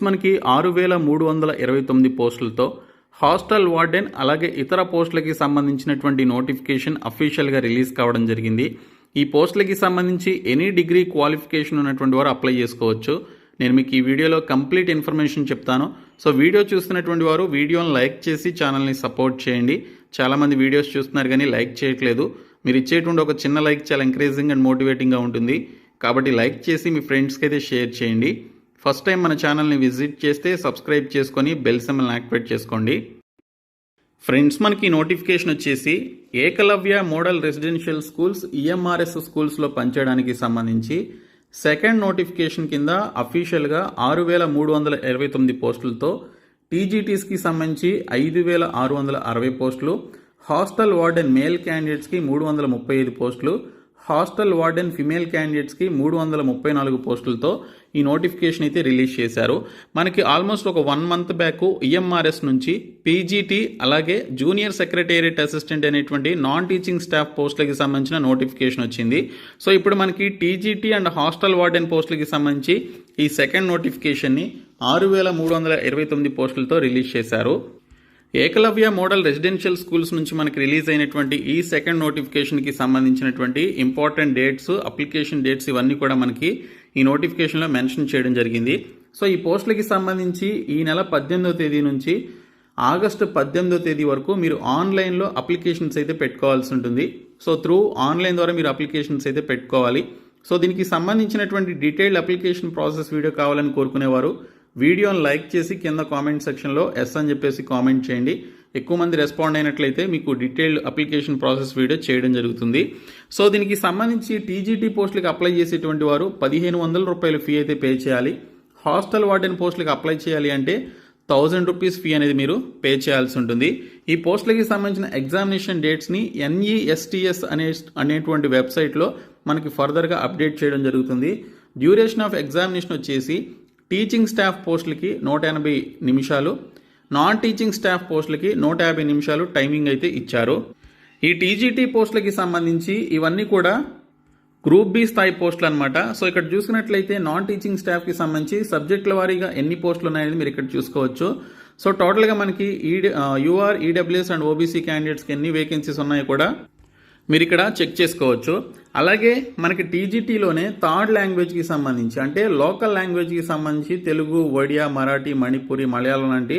మనకి 6,329 పోస్టులతో hostel warden అలాగే ఇతర పోస్టులకి సంబంధించినటువంటి నోటిఫికేషన్ అఫీషియల్గా రిలీజ్ కావడం జరిగింది. ఈ పోస్టులకి సంబంధించి ఎనీ డిగ్రీ క్వాలిఫికేషన్ ఉన్నటువంటి వారు అప్లై చేసుకోవచ్చు. నేను మీకు ఈ వీడియోలో కంప్లీట్ ఇన్ఫర్మేషన్ చెప్తాను. సో వీడియో చూస్తున్నటువంటి వారు వీడియోని లైక్ చేసి ఛానల్ని సపోర్ట్ చేయండి. చాలామంది వీడియోస్ చూస్తున్నారు కానీ లైక్ చేయట్లేదు. మీరు ఇచ్చేటువంటి ఒక చిన్న లైక్ చాలా ఎంకరేజింగ్ అండ్ మోటివేటింగ్గా ఉంటుంది. కాబట్టి లైక్ చేసి మీ ఫ్రెండ్స్కి అయితే షేర్ చేయండి. ఫస్ట్ టైం మన ఛానల్ని విజిట్ చేస్తే సబ్స్క్రైబ్ చేసుకొని బెల్ సింబల్ని యాక్టివేట్ చేసుకోండి. ఫ్రెండ్స్, మనకి నోటిఫికేషన్ వచ్చేసి Eklavya model residential schools EMRS స్కూల్స్లో పనిచేయడానికి సంబంధించి సెకండ్ నోటిఫికేషన్ కింద అఫీషియల్గా 6,329 పోస్టులతో టీజీటీస్కి సంబంధించి 5,660 పోస్టులు, హాస్టల్ వార్డెన్ మేల్ క్యాండిడేట్స్కి 335 పోస్టులు, హాస్టల్ వార్డెన్ ఫిమేల్ క్యాండిడేట్స్కి 334 పోస్టులతో ఈ నోటిఫికేషన్ అయితే రిలీజ్ చేశారు. మనకి ఆల్మోస్ట్ ఒక 1 మంత్ బ్యాక్ ఈఎంఆర్ఎస్ నుంచి పీజీటీ అలాగే జూనియర్ సెక్రటేరియట్ అసిస్టెంట్ అనేటువంటి నాన్ టీచింగ్ స్టాఫ్ పోస్టులకి సంబంధించిన నోటిఫికేషన్ వచ్చింది. సో ఇప్పుడు మనకి టీజీటీ అండ్ హాస్టల్ వార్డెన్ పోస్టులకి సంబంధించి ఈ సెకండ్ నోటిఫికేషన్ని 6,329 పోస్టులతో రిలీజ్ చేశారు. ఏకలవ్య మోడల్ రెసిడెన్షియల్ స్కూల్స్ నుంచి మనకి రిలీజ్ అయినటువంటి ఈ సెకండ్ నోటిఫికేషన్కి సంబంధించినటువంటి ఇంపార్టెంట్ డేట్స్, అప్లికేషన్ డేట్స్ ఇవన్నీ కూడా మనకి ఈ నోటిఫికేషన్లో మెన్షన్ చేయడం జరిగింది. సో ఈ పోస్టులకి సంబంధించి ఈ నెల 18వ తేదీ నుంచి ఆగస్టు 18వ తేదీ వరకు మీరు ఆన్లైన్లో అప్లికేషన్స్ అయితే పెట్టుకోవాల్సి ఉంటుంది. సో త్రూ ఆన్లైన్ ద్వారా మీరు అప్లికేషన్స్ అయితే పెట్టుకోవాలి. సో దీనికి సంబంధించినటువంటి డీటెయిల్డ్ అప్లికేషన్ ప్రాసెస్ వీడియో కావాలని కోరుకునేవారు వీడియోని లైక్ చేసి కింద కామెంట్ సెక్షన్లో ఎస్ అని చెప్పేసి కామెంట్ చేయండి. ఎక్కువ మంది రెస్పాండ్ అయినట్లయితే మీకు డీటెయిల్డ్ అప్లికేషన్ ప్రాసెస్ వీడియో చేయడం జరుగుతుంది. సో దీనికి సంబంధించి టీజీటీ పోస్టులకు అప్లై చేసేటువంటి వారు 1,500 రూపాయలు ఫీ అయితే పే చేయాలి. హాస్టల్ వార్డెన్ పోస్టులకు అప్లై చేయాలి అంటే 1,000 రూపీస్ ఫీ అనేది మీరు పే చేయాల్సి ఉంటుంది. ఈ పోస్టులకి సంబంధించిన ఎగ్జామినేషన్ డేట్స్ని NESTS అనేటువంటి వెబ్సైట్లో మనకి ఫర్దర్గా అప్డేట్ చేయడం జరుగుతుంది. డ్యూరేషన్ ఆఫ్ ఎగ్జామినేషన్ వచ్చేసి టీచింగ్ స్టాఫ్ పోస్టులకి 180 నిమిషాలు, నాన్ టీచింగ్ స్టాఫ్ పోస్టులకి 150 నిమిషాలు టైమింగ్ అయితే ఇచ్చారు. ఈ టీజీటీ పోస్టులకి సంబంధించి ఇవన్నీ కూడా గ్రూప్ బి స్థాయి పోస్టులు అనమాట. సో ఇక్కడ చూసుకున్నట్లయితే నాన్ టీచింగ్ స్టాఫ్కి సంబంధించి సబ్జెక్టుల వారీగా ఎన్ని పోస్టులు ఉన్నాయని మీరు ఇక్కడ చూసుకోవచ్చు. సో టోటల్గా మనకి UR, EWS అండ్ OBC క్యాండిడేట్స్కి ఎన్ని వేకెన్సీస్ ఉన్నాయో కూడా మీరు ఇక్కడ చెక్ చేసుకోవచ్చు. అలాగే మనకి టీజీటీలోనే థర్డ్ లాంగ్వేజ్కి సంబంధించి అంటే లోకల్ లాంగ్వేజ్కి సంబంధించి తెలుగు, ఒడియా, మరాఠీ, మణిపురి, మలయాళం లాంటి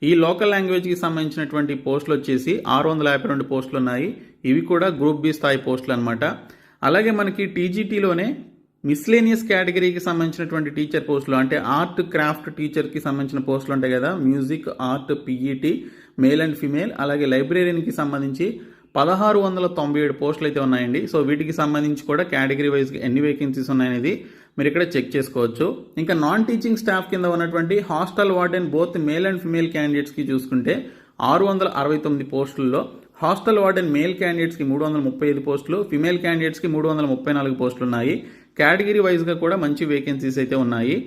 ఈ లోకల్ లాంగ్వేజ్కి సంబంధించినటువంటి పోస్టులు వచ్చేసి 652 పోస్టులు ఉన్నాయి. ఇవి కూడా గ్రూప్ బి స్థాయి పోస్టులు అనమాట. అలాగే మనకి టీజీటీలోనే మిస్లేనియస్ కేటగిరీకి సంబంధించినటువంటి టీచర్ పోస్టులు అంటే ఆర్ట్, క్రాఫ్ట్ టీచర్కి సంబంధించిన పోస్టులు ఉంటాయి కదా, music, art, PET male and female, అలాగే లైబ్రేరియన్కి సంబంధించి 1,697 పోస్టులు అయితే ఉన్నాయండి. సో వీటికి సంబంధించి కూడా కేటగిరీ వైజ్గా ఎన్ని వేకెన్సీస్ ఉన్నాయనేది మీరు ఇక్కడ చెక్ చేసుకోవచ్చు. ఇంకా నాన్ టీచింగ్ స్టాఫ్ కింద ఉన్నటువంటి hostel warden both male and female క్యాండిడేట్స్కి చూసుకుంటే 669 పోస్టుల్లో హాస్టల్ వార్డెన్ మేల్ క్యాండిడేట్స్కి 335 పోస్టులు, ఫిమేల్ క్యాండిడేట్స్కి 334 పోస్టులు ఉన్నాయి. కేటగిరీ వైజ్గా కూడా మంచి వేకెన్సీస్ అయితే ఉన్నాయి.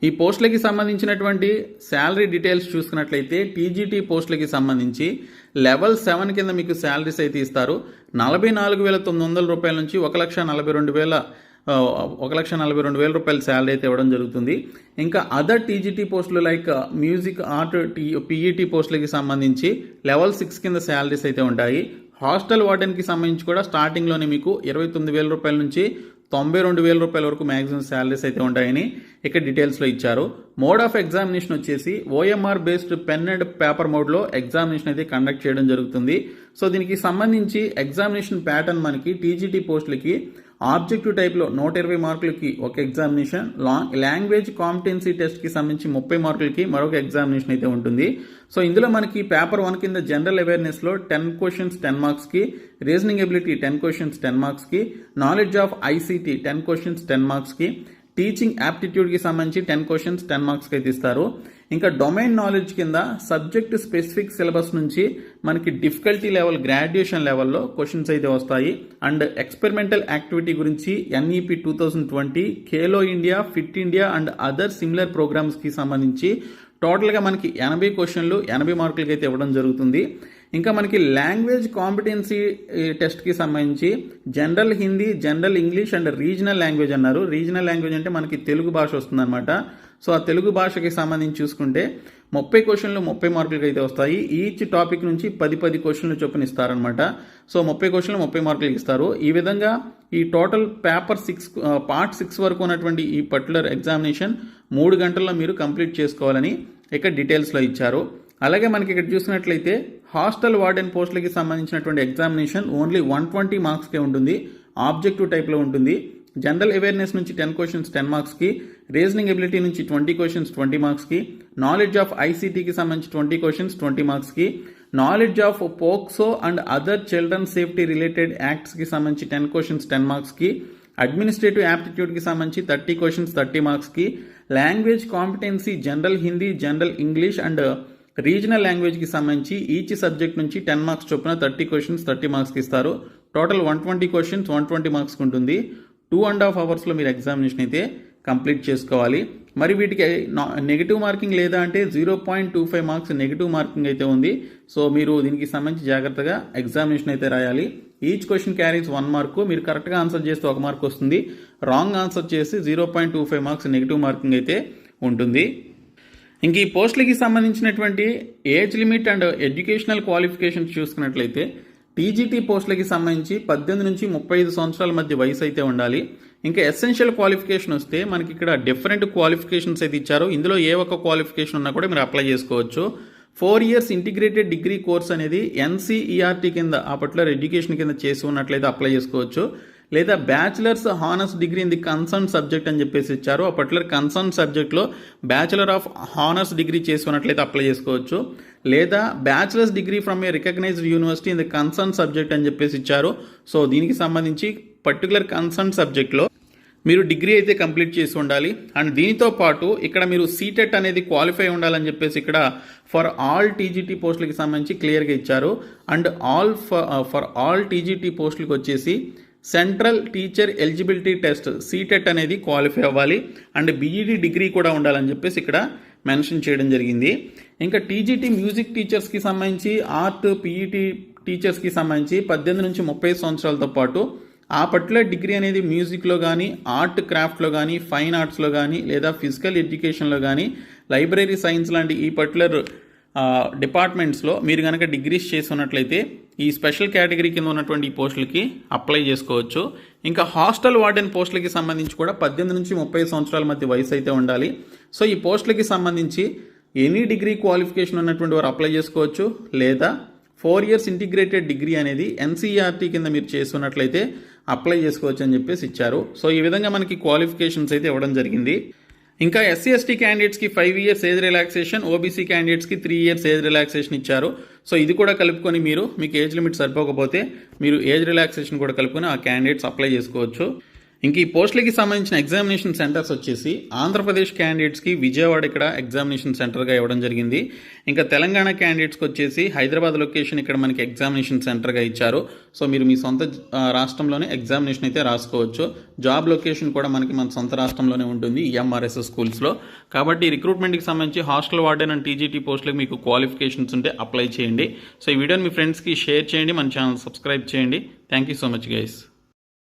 ఈ పోస్టులకి సంబంధించినటువంటి శాలరీ డీటెయిల్స్ చూసుకున్నట్లయితే టీజీటీ పోస్టులకి సంబంధించి లెవెల్ 7 కింద మీకు శాలరీస్ అయితే ఇస్తారు. 44,900 రూపాయల నుంచి 1,42,000 రూపాయల శాలరీ అయితే ఇవ్వడం జరుగుతుంది. ఇంకా అదర్ టీజీటీ పోస్టులు లైక్ మ్యూజిక్, ఆర్ట్, PET పోస్టులకి సంబంధించి లెవెల్ 6 కింద శాలరీస్ అయితే ఉంటాయి. హాస్టల్ వార్డెన్కి సంబంధించి కూడా స్టార్టింగ్లోనే మీకు 29,000 రూపాయల నుంచి 92,000 రూపాయల వరకు మ్యాక్సిమం శాలరీస్ అయితే ఉంటాయని ఇక్కడ డీటెయిల్స్లో ఇచ్చారు. మోడ్ ఆఫ్ ఎగ్జామినేషన్ వచ్చేసి OMR based pen and paper మోడ్లో ఎగ్జామినేషన్ అయితే కండక్ట్ చేయడం జరుగుతుంది. సో దీనికి సంబంధించి ఎగ్జామినేషన్ ప్యాటర్న్ మనకి టీజీటీ పోస్టులకి ఆబ్జెక్టివ్ టైప్లో 120 మార్కులకి ఒక ఎగ్జామినేషన్, లాంగ్వేజ్ కాంపిటెన్సీ టెస్ట్కి సంబంధించి 30 మార్కులకి మరొక ఎగ్జామినేషన్ అయితే ఉంటుంది. సో ఇందులో మనకి పేపర్ 1 కింద జనరల్ అవేర్నెస్లో 10 క్వశ్చన్స్ 10 మార్క్స్కి, రీజనింగ్ ఎబిలిటీ 10 క్వశ్చన్స్ 10 మార్క్స్కి, నాలెడ్జ్ ఆఫ్ ICT 10 క్వశ్చన్స్ 10 మార్క్స్కి, టీచింగ్ యాప్టిట్యూడ్కి సంబంధించి 10 క్వశ్చన్స్ 10 మార్క్స్కి అయితే ఇస్తారు. ఇంకా డొమైన్ నాలెడ్జ్ కింద సబ్జెక్ట్ స్పెసిఫిక్ సిలబస్ నుంచి మనకి డిఫికల్టీ లెవెల్ గ్రాడ్యుయేషన్ లెవెల్లో క్వశ్చన్స్ అయితే వస్తాయి. అండ్ ఎక్స్పెరిమెంటల్ యాక్టివిటీ గురించి NEP 2020, Khelo India, fit India and other similar ప్రోగ్రామ్స్కి సంబంధించి టోటల్గా మనకి 80 క్వశ్చన్లు 80 మార్కులకి అయితే ఇవ్వడం జరుగుతుంది. ఇంకా మనకి లాంగ్వేజ్ కాంపిటెన్సీ టెస్ట్కి సంబంధించి general Hindi, general English and regional language అన్నారు. రీజనల్ లాంగ్వేజ్ అంటే మనకి తెలుగు భాష వస్తుందన్నమాట. సో ఆ తెలుగు భాషకి సంబంధించి చూసుకుంటే 30 క్వశ్చన్లు 30 మార్కులకి అయితే వస్తాయి. ఈచ్ టాపిక్ నుంచి 10 క్వశ్చన్లు చొప్పున ఇస్తారనమాట. సో 30 క్వశ్చన్లు 30 మార్కులకి ఇస్తారు. ఈ విధంగా ఈ టోటల్ పేపర్ 6 పార్ట్ 6 వరకు ఉన్నటువంటి ఈ పర్టికులర్ ఎగ్జామినేషన్ 3 గంటల్లో మీరు కంప్లీట్ చేసుకోవాలని ఇక్కడ డీటెయిల్స్లో ఇచ్చారు. అలాగే మనకి ఇక్కడ చూసినట్లయితే హాస్టల్ వార్డెన్ పోస్టులకి సంబంధించినటువంటి ఎగ్జామినేషన్ ఓన్లీ 120 మార్క్స్కే ఉంటుంది. ఆబ్జెక్టివ్ టైప్లో ఉంటుంది. జనరల్ అవేర్నెస్ నుంచి 10 క్వశ్చన్స్ 10 మార్క్స్కి, రీజనింగ్ ఎబిలిటీ నుంచి 20 క్వశ్చన్స్ 20 మార్క్స్కి, నాలెడ్జ్ ఆఫ్ ఐసీటీకి సంబంధించి 20 క్వశ్చన్స్ 20 మార్క్స్కి, knowledge of POCSO and other children safety related యాక్ట్స్కి సంబంధించి 10 క్వశ్చన్స్ 10 మార్క్స్కి, అడ్మినిస్ట్రేటివ్ యాప్టిట్యూడ్కి సంబంధించి 30 క్వశ్చన్స్ 30 మార్క్స్కి, language competency general Hindi, general English and regional లాంగ్వేజ్కి సంబంధించి ఈచ్ సబ్జెక్ట్ నుంచి 10 మార్క్స్ చొప్పున 30 క్వశ్చన్స్ 30 మార్క్స్కి ఇస్తారు. టోటల్ 120 క్వశ్చన్స్ 120 మార్క్స్కి ఉంటుంది. 2.5 అవర్స్లో మీరు ఎగ్జామినేషన్ అయితే కంప్లీట్ చేసుకోవాలి. మరి వీటికి నెగిటివ్ మార్కింగ్ లేదా అంటే 0.25 మార్క్స్ నెగిటివ్ మార్కింగ్ అయితే ఉంది. సో మీరు దీనికి సంబంధించి జాగ్రత్తగా ఎగ్జామినేషన్ అయితే రాయాలి. Each question carries 1 mark. మీరు కరెక్ట్గా ఆన్సర్ చేస్తే 1 మార్క్ వస్తుంది. రాంగ్ ఆన్సర్ చేసి 0.25 మార్క్స్ నెగిటివ్ మార్కింగ్ అయితే ఉంటుంది. ఇంక ఈ పోస్టులకి సంబంధించినటువంటి age limit and educational qualifications చూసుకున్నట్లయితే టీజీటీ పోస్టులకి సంబంధించి 18 నుంచి 35 సంవత్సరాల మధ్య వయసు అయితే ఉండాలి. ఇంకా ఎసెన్షియల్ క్వాలిఫికేషన్ వస్తే మనకి ఇక్కడ డిఫరెంట్ క్వాలిఫికేషన్స్ అయితే ఇచ్చారు. ఇందులో ఏ ఒక్క క్వాలిఫికేషన్ ఉన్నా కూడా మీరు అప్లై చేసుకోవచ్చు. 4 ఇయర్స్ ఇంటిగ్రేటెడ్ డిగ్రీ కోర్స్ అనేది ఎన్సీఈఆర్టీ కింద ఆ పర్టికులర్ ఎడ్యుకేషన్ కింద చేసి ఉన్నట్లయితే అప్లై చేసుకోవచ్చు. లేదా bachelors honours degree in the concern subject అని చెప్పేసి ఇచ్చారు. ఆ పర్టికులర్ కన్సర్న్ సబ్జెక్ట్లో బ్యాచిలర్ ఆఫ్ హానర్స్ డిగ్రీ చేసుకున్నట్లయితే అప్లై చేసుకోవచ్చు. లేదా bachelors degree from a recognised university in the concern subject అని చెప్పేసి ఇచ్చారు. సో దీనికి సంబంధించి పర్టికులర్ కన్సర్న్ సబ్జెక్ట్లో మీరు డిగ్రీ అయితే కంప్లీట్ చేసి ఉండాలి. అండ్ దీనితో పాటు ఇక్కడ మీరు సీటెట్ అనేది క్వాలిఫై ఉండాలని చెప్పేసి ఇక్కడ ఫర్ ఆల్ టీజీటీ పోస్టులకి సంబంధించి క్లియర్గా ఇచ్చారు. అండ్ ఫర్ ఆల్ టీజీటీ పోస్టులకు వచ్చేసి central teacher eligibility test CTET అనేది క్వాలిఫై అవ్వాలి. అండ్ బీఈడీ డిగ్రీ కూడా ఉండాలని చెప్పేసి ఇక్కడ మెన్షన్ చేయడం జరిగింది. ఇంకా టీజీటీ మ్యూజిక్ టీచర్స్కి సంబంధించి, ఆర్ట్ పీఈటీ టీచర్స్కి సంబంధించి 18 నుంచి 30 సంవత్సరాలతో పాటు ఆ పర్టికులర్ డిగ్రీ అనేది మ్యూజిక్లో కానీ, ఆర్ట్ క్రాఫ్ట్లో కానీ, ఫైన్ ఆర్ట్స్లో కానీ, లేదా ఫిజికల్ ఎడ్యుకేషన్లో కానీ, లైబ్రరీ సైన్స్ లాంటి ఈ పర్టికులర్ డిపార్ట్మెంట్స్లో మీరు కనుక డిగ్రీస్ చేసి ఉన్నట్లయితే ఈ స్పెషల్ కేటగిరీ కింద ఉన్నటువంటి ఈ పోస్టులకి అప్లై చేసుకోవచ్చు. ఇంకా హాస్టల్ వార్డెన్ పోస్టులకి సంబంధించి కూడా 18 నుంచి 30 సంవత్సరాల మధ్య వయసు అయితే ఉండాలి. సో ఈ పోస్టులకి సంబంధించి ఎనీ డిగ్రీ క్వాలిఫికేషన్ ఉన్నటువంటి వారు అప్లై చేసుకోవచ్చు. లేదా 4 ఇయర్స్ ఇంటిగ్రేటెడ్ డిగ్రీ అనేది ఎన్సీఈఆర్టీ కింద మీరు చేస్తున్నట్లయితే అప్లై చేసుకోవచ్చు అని చెప్పేసి ఇచ్చారు. సో ఈ విధంగా మనకి క్వాలిఫికేషన్స్ అయితే ఇవ్వడం జరిగింది. ఇంకా ఎస్సీ ఎస్టీ క్యాండిడేట్స్కి 5 ఇయర్స్ ఏజ్ రిలాక్సేషన్, ఓబీసీ క్యాండిడేట్స్కి 3 ఇయర్స్ ఏజ్ రిలాక్సేషన్ ఇచ్చారు. సో ఇది కూడా కలుపుకొని మీకు ఏజ్ లిమిట్ సరిపోకపోతే మీరు ఏజ్ రిలాక్సేషన్ కూడా కలుపుకొని ఆ క్యాండిడేట్స్ అప్లై చేసుకోవచ్చు. ఇంక ఈ పోస్టులకి సంబంధించిన ఎగ్జామినేషన్ సెంటర్స్ వచ్చేసి ఆంధ్రప్రదేశ్ క్యాండిడేట్స్కి విజయవాడ ఇక్కడ ఎగ్జామినేషన్ సెంటర్గా ఇవ్వడం జరిగింది. ఇంకా తెలంగాణ క్యాండిడేట్స్కి వచ్చేసి హైదరాబాద్ లొకేషన్ ఇక్కడ మనకి ఎగ్జామినేషన్ సెంటర్గా ఇచ్చారు. సో మీరు మీ సొంత రాష్ట్రంలోనే ఎగ్జామినేషన్ అయితే రాసుకోవచ్చు. జాబ్ లొకేషన్ కూడా మన సొంత రాష్ట్రంలోనే ఉంటుంది ఎంఆర్ఎస్ఎస్ స్కూల్స్లో. కాబట్టి రిక్రూట్మెంట్కి సంబంధించి హాస్టల్ వార్డెన్ అండ్ టీజీటీ పోస్టులకు మీకు క్వాలిఫికేషన్స్ ఉంటే అప్లై చేయండి. సో ఈ వీడియోని మీ ఫ్రెండ్స్కి షేర్ చేయండి, మన ఛానల్ సబ్స్క్రైబ్ చేయండి. Thank you so much guys.